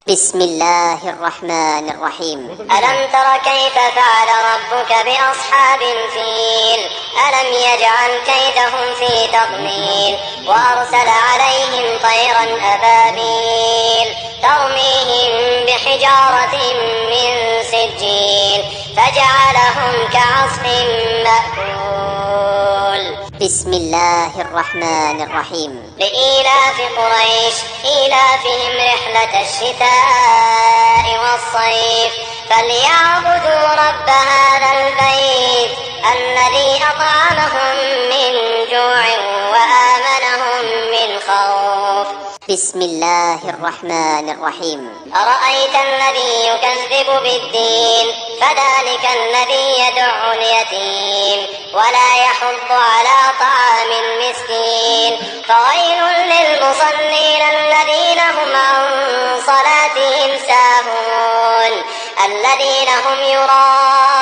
بسم الله الرحمن الرحيم. ألم تر كيف فعل ربك بأصحاب الفيل ألم يجعل كيدهم في تضليل وأرسل عليهم طيرا أبابيل ترميهم بحجارة من سجيل فجعلهم كعصف مأكول. بسم الله الرحمن الرحيم. لإيلاف قريش إيلافهم رحلة الشتاء والصيف فليعبدوا رب هذا البيت الذي أطعمهم من جوع وآمنهم من خوف. بسم الله الرحمن الرحيم. أرأيت الذي يكذب بالدين فذلك الذي يدع اليتيم ولا يحض على طعام المسكين فويل للمصلين الذين هم عن صلاتهم ساهون الذين هم يراءون